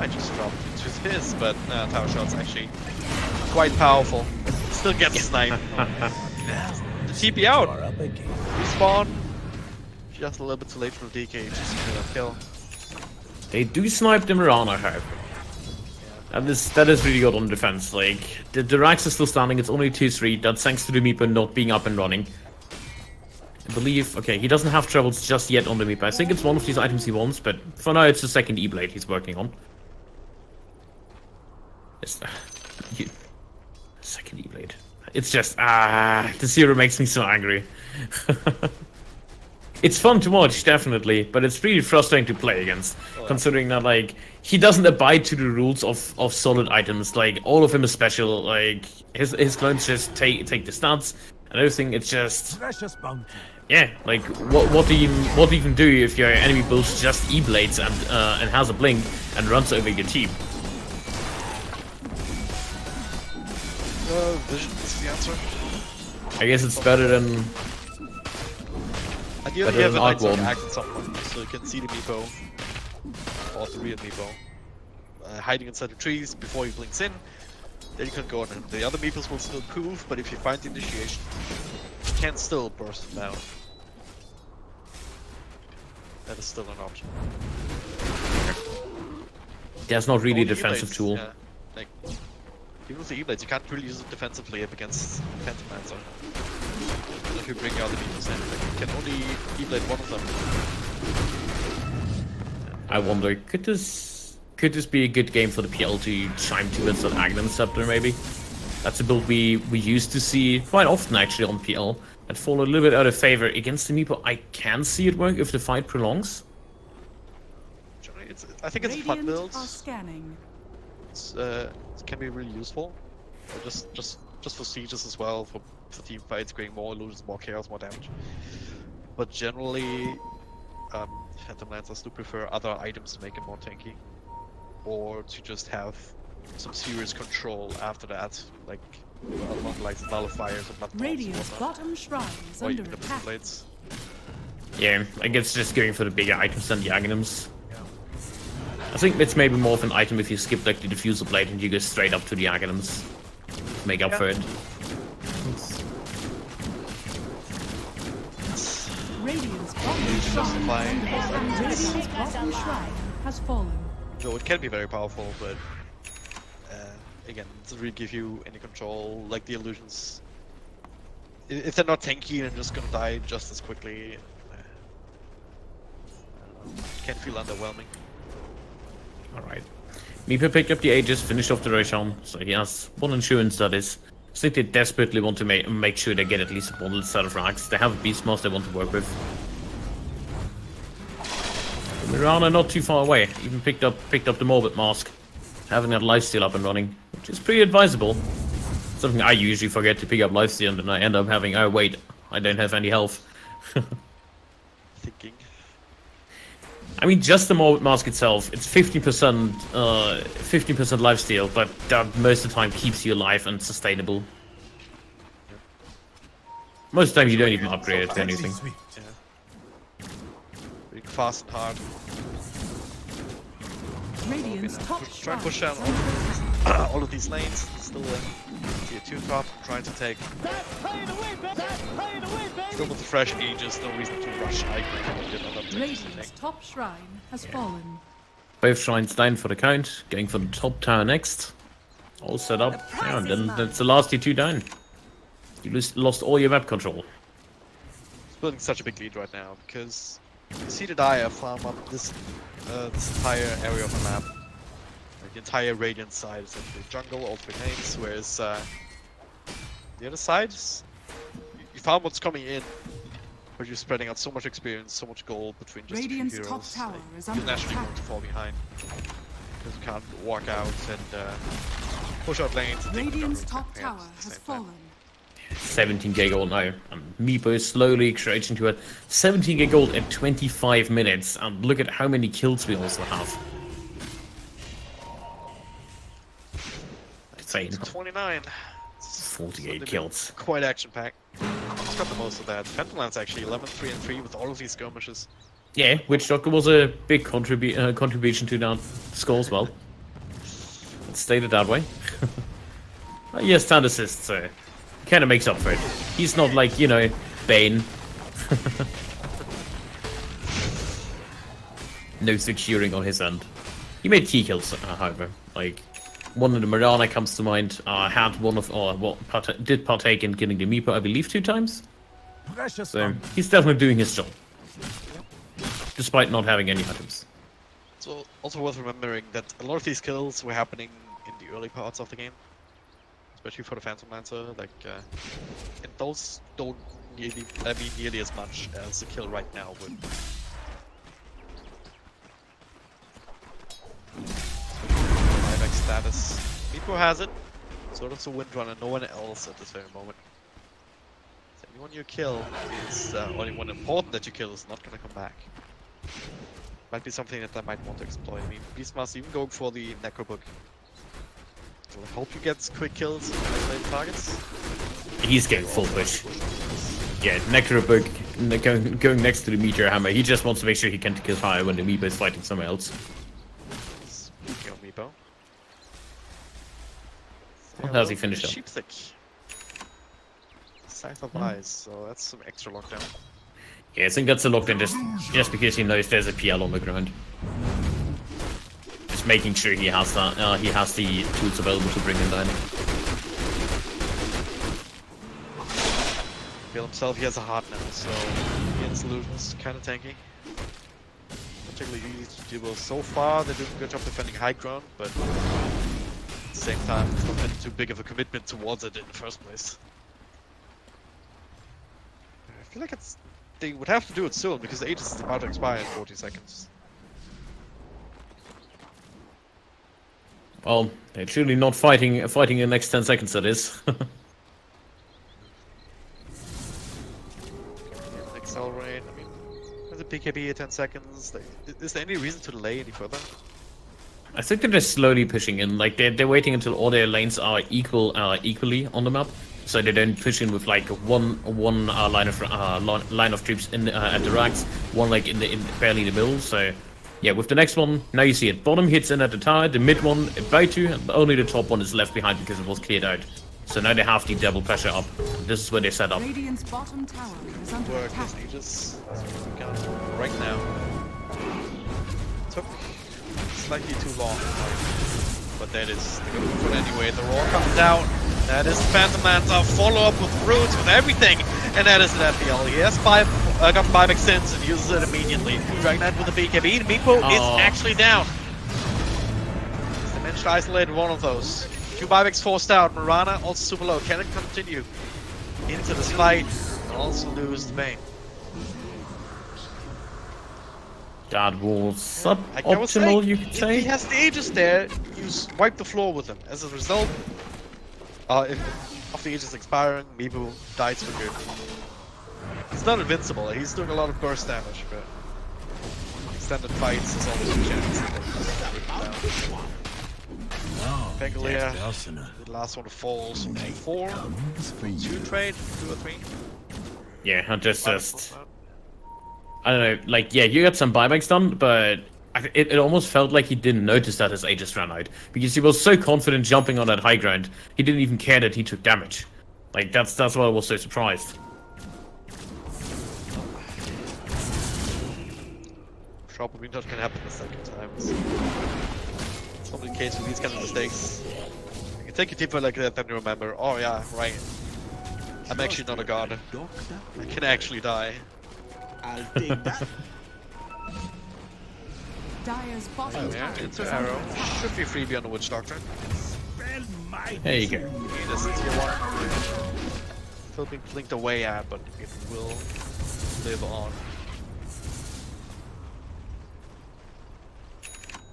I just dropped into his, but tower shot's actually quite powerful. Still gets sniped. The TP out. Respawn. Just a little bit too late for the DK. Just a that kill. They do snipe the Mirana, however. That is really good on defense. Like, the Rax is still standing, it's only 2-3. That's thanks to the Meepo not being up and running. I believe, okay, he doesn't have travels just yet on the Meepo. I think it's one of these items he wants, but for now it's the second E-Blade he's working on. Second E-Blade. It's just, the zero makes me so angry. It's fun to watch, definitely, but it's really frustrating to play against, considering that, like, he doesn't abide to the rules of solid items. Like, all of him is special. Like, his clones just take the stats and everything. It's just, yeah. Like, what do you even do if your enemy builds just E-Blades and has a blink and runs over your team? Vision is the answer. I guess it's better than. Ideally, you have a Knights on act at some point, so you can see the Meepo, or the real Meepo, hiding inside the trees before he blinks in. Then you can go on, and the other Meepos will still prove, but if you find the initiation, you can still burst them down. That is still an option. There's not really a Only defensive E-blades, tool. Yeah. Like, even with the E-blades, you can't really use it defensively up against Phantom Lancer. And if you bring out the Beatles in, like, you can only E-blade one of them. I wonder, could this be a good game for the PL to chime towards that Aghanim Scepter, maybe? That's a build we used to see quite often, actually, on PL. And fall a little bit out of favor against the Meepo. I can see it work if the fight prolongs. I think it's a fun build. Radiant are scanning. It can be really useful. Just for sieges as well, for team fights, creating more illusions, more chaos, more damage. But generally, Phantom Lancers do prefer other items to make it more tanky. Or to just have some serious control after that, like nullifiers and blood Radiant's bottom shrine is or under even the attack. blades. Yeah, I guess just going for the bigger items than the Aghanims. I think it's maybe more of an item if you skip like the diffuser blade and you go straight up to the Aghanims. Make up for it. Radiant's bottom shrine has fallen. So it can be very powerful, but again, it doesn't really give you any control. Like the illusions, if they're not tanky, they're just gonna die just as quickly. Can feel underwhelming. Alright. Meepo picked up the Aegis, finished off the Roshan, so he has one insurance, that is. I think they desperately want to make sure they get at least a bundled set of rags. They have a Beastmaster they want to work with. Mirana not too far away, even picked up the Morbid Mask. Having that lifesteal up and running, which is pretty advisable. Something I usually forget to pick up lifesteal and then I end up having, oh wait, I don't have any health. Thinking. I mean, just the Morbid Mask itself, it's 50% lifesteal, but that most of the time keeps you alive and sustainable. Most of the time you don't even upgrade it to anything. Yeah. Being fast and hard. Radiant's top Try and push shrine down is under attack. all of these lanes. Still a tier 2 top, trying to take. Still with the fresh Aegis, no reason to rush high grade. Radiant's top shrine has fallen. Both shrines down for the count, going for the top tower next. All set up, yeah, and then that's the last T2 down. You lost all your map control. It's building such a big lead right now because you see the Dire farm up this entire area of the map. Like the entire Radiant side is actually jungle, all 3 lanes, whereas the other side, you found what's coming in, but you're spreading out so much experience, so much gold between just Radiant's a few top heroes. tower Like, is you're under naturally attack. going to fall behind because you can't walk out and push out lanes. And take Radiant's jungle top campaigns tower at the has same time. fallen. 17k gold now, and Meepo is slowly crouching to it. 17k gold in 25 minutes, and look at how many kills we also have. Insane. 29. 48 kills. Quite action-packed. It's got the most of that. Phantom Lance actually 11, 3 and 3 with all of these skirmishes. Yeah, Witch Doctor was a big contribution to that score as well. Let's state it that way. Yes, 10 assists, so kind of makes up for it. He's not like, you know, Bane. No securing on his end. He made key kills, however. Like, one of the Mirana comes to mind. Had one of, did partake in killing the Meepo, I believe, 2 times. So he's definitely doing his job, despite not having any items. So also worth remembering that a lot of these kills were happening in the early parts of the game, especially for the Phantom Lancer. Like, and those don't nearly, nearly as much as the kill right now would. Buyback status. Meepo has it. Sort of the Windrunner, no one else at this very moment. So anyone you kill is, or anyone important that you kill is not gonna come back. Might be something that I might want to exploit. I mean, Beastmaster even going for the Necrobook. So I hope you get quick kills on isolated targets. He's getting full push. Yeah, Necrobook going next to the Meteor Hammer. He just wants to make sure he can kill higher when the Meepo is fighting somewhere else. Speaking of Meepo. How has he finished up? Sheepstick. Scythe of Eyes, so that's some extra lockdown. Yeah, I think that's a lockdown just because he knows there's a PL on the ground. just making sure he has that. He has the tools available to bring him down. Feel himself, he has a heart now, so against solutions kind of tanky. Particularly easy to deal with. So far, they're doing a good job defending high ground, but at the same time, it's not been too big of a commitment towards it in the first place. I feel like they would have to do it soon because the Aegis is about to expire in 40 seconds. Well, they're truly not fighting in the next 10 seconds, that is. Accelerate, I mean, there's a BKB at 10 seconds. Is there any reason to delay any further? I think they're just slowly pushing in. Like they're waiting until all their lanes are equally on the map, so they don't push in with like one line of troops in at the racks, one like barely in the middle. So yeah, with the next one, now you see it. Bottom hits in at the tower, the mid one about to, and only the top one is left behind because it was cleared out. So now they have the double pressure up. This is where they set up. Radiant's bottom tower is under Work attack. his Aegis right now. Took slightly too long, but that is they're gonna move it anyway. The roar comes down. That is Phantom Manta, follow up with roots, with everything, and that is an FPL. He has got 5 extents and uses it immediately. Dragon Knight with the BKB. Meepo is actually down. They managed to isolate one of those. 2 buybacks forced out. Mirana also super low. Can it continue into this fight and also lose the main? That was suboptimal, you could say. If he has the Aegis there, you wipe the floor with him. As a result, of the Aegis expiring, Meepo dies for good. He's not invincible. He's doing a lot of burst damage, but extended fights is always a chance. Pangolier, the last one falls. 4, 2 trade, 2 or 3. Yeah, I just I don't know, like, yeah, you got some buybacks done, but it almost felt like he didn't notice that his Aegis ran out, because he was so confident jumping on that high ground, he didn't even care that he took damage. Like, that's why I was so surprised. Probably not gonna happen the second time. It's probably the case with these kind of mistakes. You can take a deeper like that, then you remember, oh yeah, right. I'm actually not a god. I can actually die. I'll take that. Dire's bottom Oh yeah, tower into is arrow. under attack. Should be free beyond the Witch Doctor. There you go. It is tier 1. Still being blinked away at, but it will live on.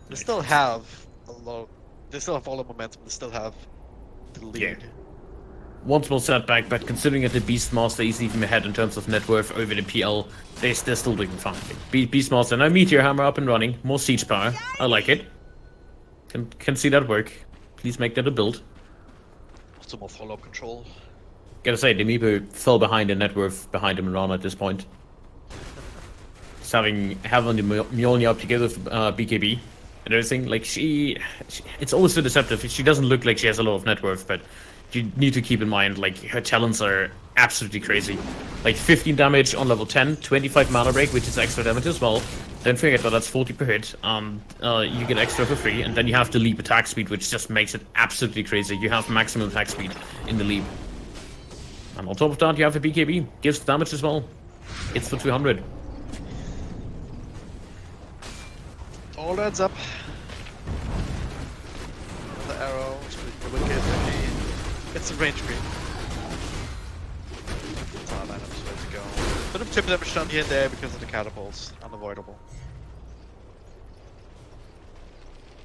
They still have a lot. They still have all the momentum. They still have the lead. Yeah. One small setback, but considering that the Beastmaster is even ahead in terms of net worth over the PL, they're still doing fine. Beastmaster, now Meteor Hammer up and running, more siege power. I like it. Can see that work. Please make that a build. Some more follow-up control. Gotta say, the Meepo fell behind in net worth behind the Mirana at this point. Just having the Mjolnir up together with BKB and everything, like it's always so deceptive. She doesn't look like she has a lot of net worth, but you need to keep in mind, like, her talents are absolutely crazy. Like 15 damage on level 10, 25 mana break, which is extra damage as well. Don't forget that that's 40 per hit. You get extra for free, and then you have the leap attack speed, which just makes it absolutely crazy. You have maximum attack speed in the leap. And on top of that, you have a BKB. Gives damage as well. It's for 200. All adds up. The arrow, it's a range creep. Our lineup's ready to go. Bit of chip damage done here and there because of the catapults. Unavoidable.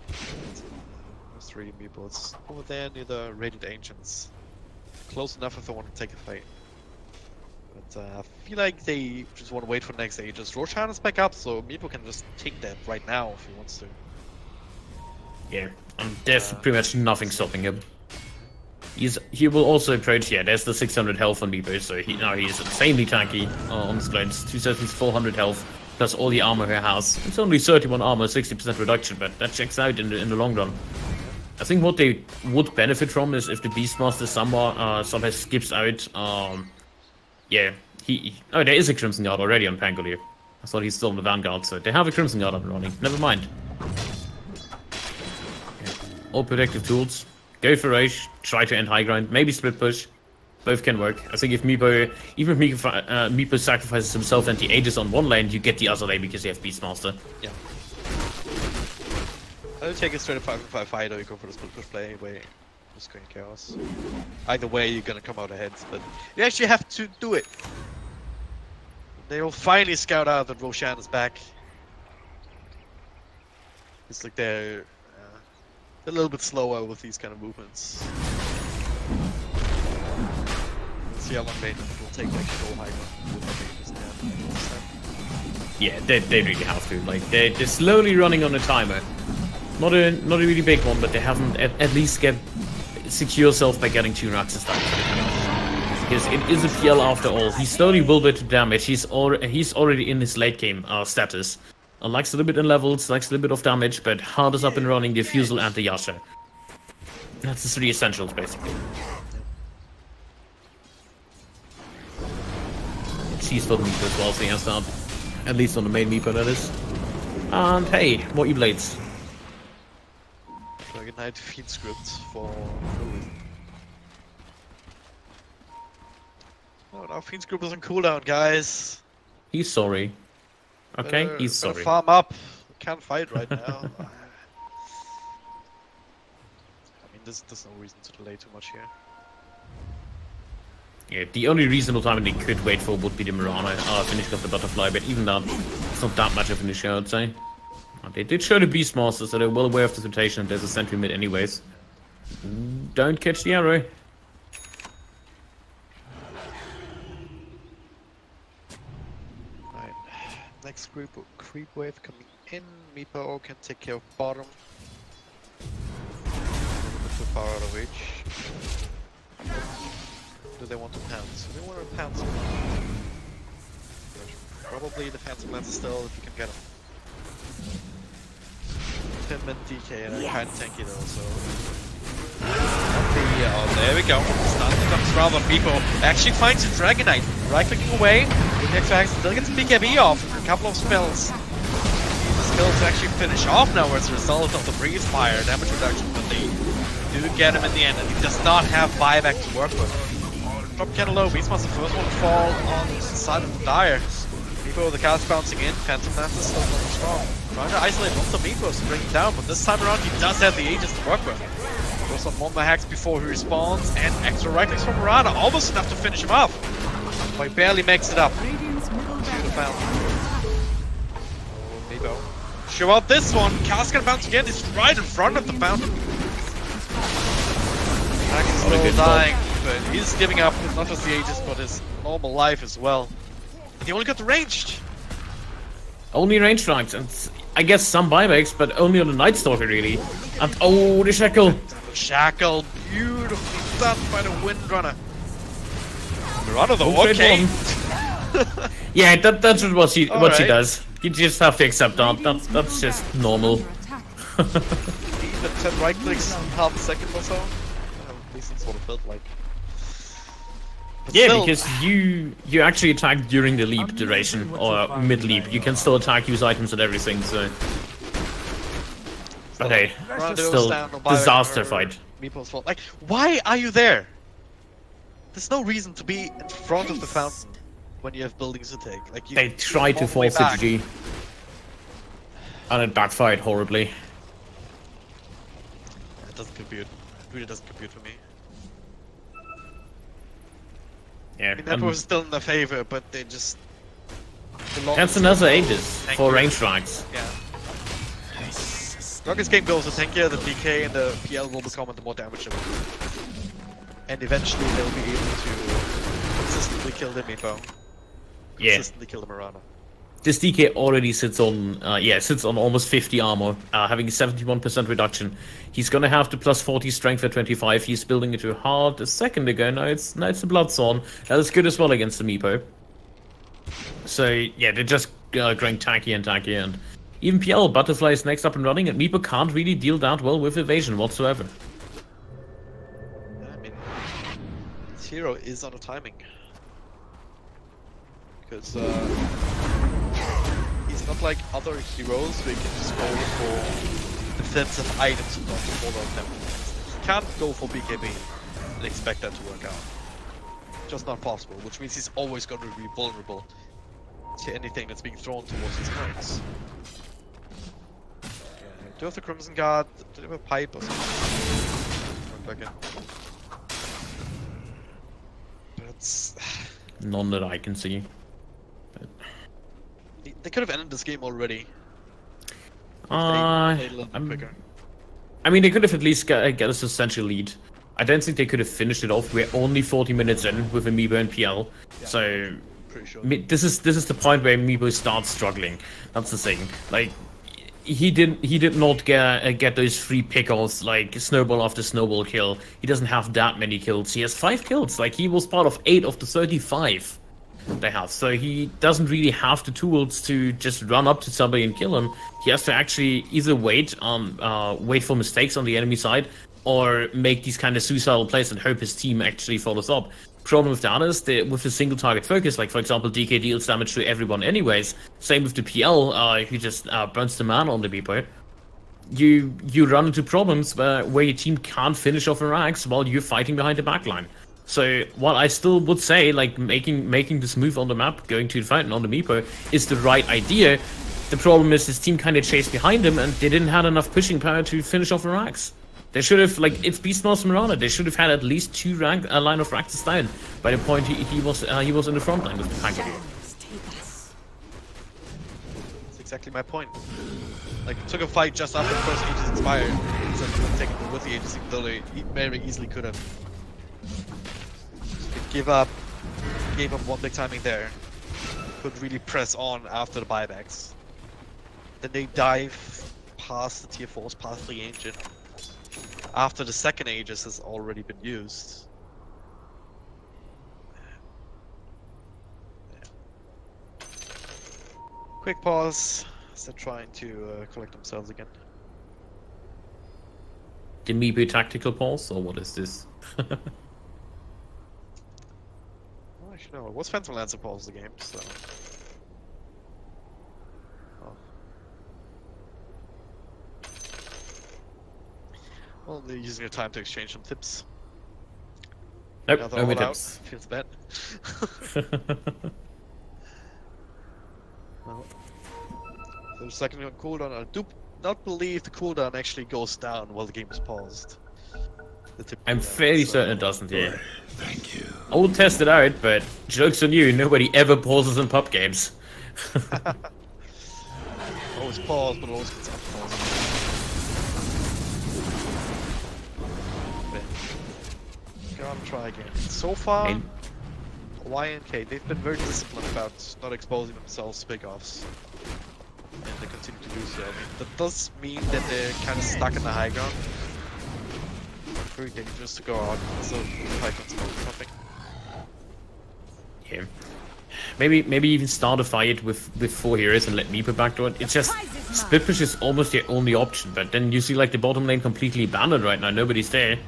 There's 3 meeples over there near the Radiant Ancients. Close enough if they want to take a fight. But I feel like they just want to wait for the next Aegis. Roshan is back up, so Meepo can just take that right now if he wants to. Yeah, and there's pretty much nothing stopping him. He will also approach. Yeah, there's the 600 health on Meepo, so he's insanely tanky on his clones. 270's 400 health plus all the armor he has. It's only 31 armor, 60% reduction, but that checks out in the long run. I think what they would benefit from is if the Beastmaster somehow skips out. Yeah, there is a Crimson Guard already on Pangolier. I thought he's still on the Vanguard, so they have a Crimson Guard up and running. Never mind. all protective tools. Go for Rage, try to end high ground, maybe split push. Both can work. I think if Meepo, even if Meepo sacrifices himself and the Aegis on one lane, you get the other lane because you have Beastmaster. Yeah. I'll take a straight 5-5 fight, or you go for the split push play where just going chaos. Either way, you're gonna come out ahead, but you actually have to do it. They will finally scout out that Roshan is back. It's like they're a little bit slower with these kind of movements. Let's see how long they will take like Kohima with Yeah, they really have to. Like they're slowly running on a timer. Not a really big one, but they haven't at least secure yourself by getting 2 racks stuff. Because it is a PL after all. He slowly will do damage. He's already in his late game status. Likes a little bit in levels, likes a little bit of damage, but hard is up and running, the Fusel and the Yasha. That's the 3 essentials basically. She's for the Meepo as well, so he has that. At least on the main Meepo, that is. And hey, more E-Blades. Dragon Knight feed script for oh, now feed script is on cooldown, guys. He's sorry. Okay, he's sorry. Farm up. Can't fight right now. I mean, there's no reason to delay too much here. Yeah, the only reasonable time they could wait for would be the Mirana finishing off the Butterfly, but even that, it's not that much of an issue, I'd say. They did show the Beastmaster, so they're well aware of the rotation, and there's a sentry mid anyways. Don't catch the arrow. Right. Next creep wave coming in. Meepo can take care of bottom. A little bit too far out of reach. Do they want to pounce? They want to pounce. Probably the Phantom Lance still, if you can get him. Tim and DK, and kind of tanky though, so... Oh, there we go. Stun comes around on Meepo. Actually finds a Dragon Knight. Right-clicking away. With the X-Fax, still gets BKB off. A couple of spells. The spells actually finish off now as a result of the Breeze Fire damage reduction, but they do get him in the end, and he does not have buyback to work with. Drop kind of low. Beastmaster first one to fall on the side of the Dire. Meepo with the cast bouncing in. Phantom Lance is still going strong. Trying to isolate most of Meepo to bring him down, but this time around he does have the Aegis to work with. Goes on Monma hacks before he respawns, and extra right clicks from Mirana, almost enough to finish him off. But he barely makes it up to the fountain. Oh, Meepo. Show out this one. Cast gonna bounce again. He's right in front of the fountain. Max is still dying, but he's giving up not just the Aegis, but his normal life as well. And he only got the ranged. Only range strikes, and I guess some buybacks, but only on the Night Stalker really. And oh, the Shackle! Shackle, beautifully done by the Windrunner. Mirana though, okay. Yeah, that's what she does. You just have to accept that. That's just normal. Even 10 right clicks in half a second or so. At least that's what it felt like. But yeah, still, because you actually attack during the leap duration or mid leap. You can still attack, use items and everything. So, but hey, still disaster fight. Meeple's fault. Like, why are you there? There's no reason to be in front of the fountain when you have buildings to take. Like they try to force the GG, and it backfired horribly. It doesn't compute. It really doesn't compute for me. Yeah, I mean, that was still in their favor, but they just... That's another Aegis for range strikes. Yeah. Rocket's game goes, the tankier the DK and the PL will become, and the more damage they will do. And eventually they'll be able to consistently kill the Meepo. Consistently kill the Mirana. This DK already sits on almost 50 armor, having a 71% reduction. He's gonna have the plus 40 strength at 25. He's building it to hard a second ago. Now it's a Bloodsworn. That is good as well against the Meepo. So yeah, they're just growing tankier and tankier, and even PL Butterfly is next up and running, and Meepo can't really deal that well with evasion whatsoever. Yeah, I mean, this hero is on a timing. Because he's not like other heroes where you can just go for defensive items to hold on them. You can't go for BKB and expect that to work out. Just not possible, which means he's always going to be vulnerable to anything that's being thrown towards his points. Do you have the Crimson Guard? Do you have a pipe or something? Back in. But it's... None that I can see. But... They could have ended this game already. They a little bit quicker. I mean, they could have at least got a substantial lead. I don't think they could have finished it off. We're only 40 minutes in with Amiibo and PL, Yeah, so pretty sure. this is the point where Amiibo starts struggling. That's the thing. Like he did not get those free pickoffs like snowball after snowball kill. He doesn't have that many kills. He has 5 kills. Like he was part of 8 of the 35 they have. So he doesn't really have the tools to just run up to somebody and kill him. He has to actually either wait for mistakes on the enemy side, or make these kind of suicidal plays and hope his team actually follows up. Problem with that is that with the single target focus, like for example DK deals damage to everyone anyways, same with the PL, who just burns the man on the Beeper, you run into problems where your team can't finish off a rags while you're fighting behind the backline. So while I still would say like making this move on the map, going to the fountain on the Meepo is the right idea, the problem is his team kind of chased behind him and they didn't have enough pushing power to finish off the rags. They should have, like, it's Beastmaster Mirana. They should have had at least 2 line of Raxus down by the point he was in the front line with the tank. That's exactly my point. Like, took a fight just after the first Aegis expired, instead of taking it with the Aegis, though he very easily could have. Gave up one big timing there. Could really press on after the buybacks. Then they dive past the tier 4s, past the Ancient. After the second Aegis has already been used. Quick pause. As they're trying to collect themselves again. Did me be tactical pause, or what is this? Well, actually, no. It was Phantom Lancer pause the game, so. Well, they're using their time to exchange some tips. Nope, no tips. Feels bad. Well, for a second cooldown, I do not believe the cooldown actually goes down while the game is paused. I'm fairly certain it doesn't, yeah. Thank you. I will test it out, but joke's on you, nobody ever pauses in pub games. Always pause, but always gets unpaused. Gotta try again. So far, YNK, they've been very disciplined about not exposing themselves to big offs. And they continue to do so. I mean, that does mean that they're kind of stuck in the high ground. Very dangerous to go out, so fight on smoke or something. Yeah. Maybe even start a fight with 4 heroes and let Meepo backdoor it. It's just, split push is almost the only option, but then you see like the bottom lane completely abandoned right now, nobody's there.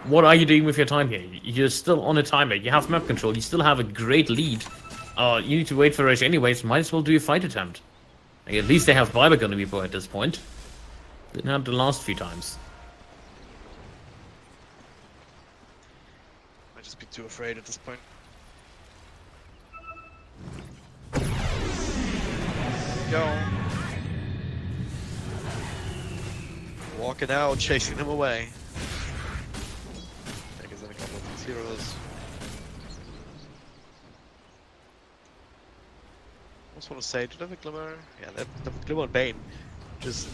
What are you doing with your time here? You're still on a timer, you have map control, you still have a great lead. You need to wait for Rush anyways, might as well do a fight attempt. Like, at least they have Viper gonna be at this point. Didn't have the last few times. Might just be too afraid at this point. Go. Walking out, chasing them away. I guess in a couple of these heroes. I just want to say, do they have a Glimmer? Yeah, they have Glimmer and Bane. Just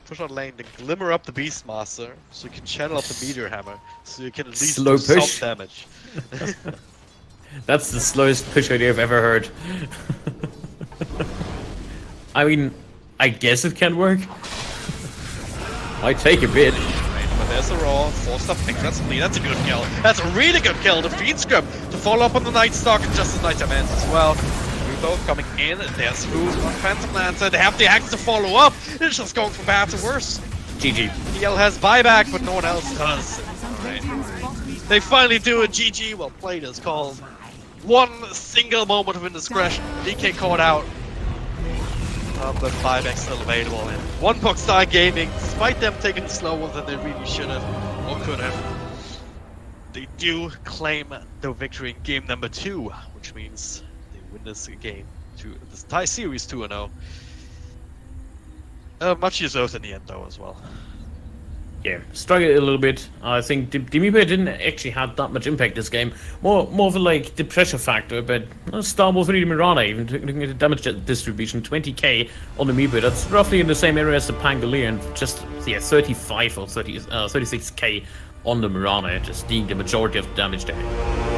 push on lane, then Glimmer up the Beastmaster, so you can channel up the Meteor Hammer, so you can at least Slow do push. some damage. That's the slowest push idea I've ever heard. I mean, I guess it can work. Might take a bit. Right, but there's the raw, 4-star pick, that's a good kill. That's a really good kill, the Fiend Scrub, to follow up on the Night Stalk and just as Nighttime ends as well. We're both coming in, there's Smooth on Phantom Lancer, they have the axe to follow up, it's just going from bad to worse. GG. PL has buyback, but no one else does. Alright. They finally do a GG, well played is called. One single moment of indiscretion, DK caught out. But buyback's still available, and Wanbokstar Gaming, despite them taking it slower than they really should have or could have, they do claim the victory in game number 2, which means they win this game, this tie series 2-0. Much deserved in the end, though, as well. Yeah, struggled a little bit. I think Demipe didn't actually have that much impact this game. More of a, like, the pressure factor, but Star Wars 3 Mirana, even looking at the damage distribution, 20k on the Demipe. That's roughly in the same area as the Pangolier, and just, yeah, 35 or 36k on the Mirana, just dealing the majority of the damage there.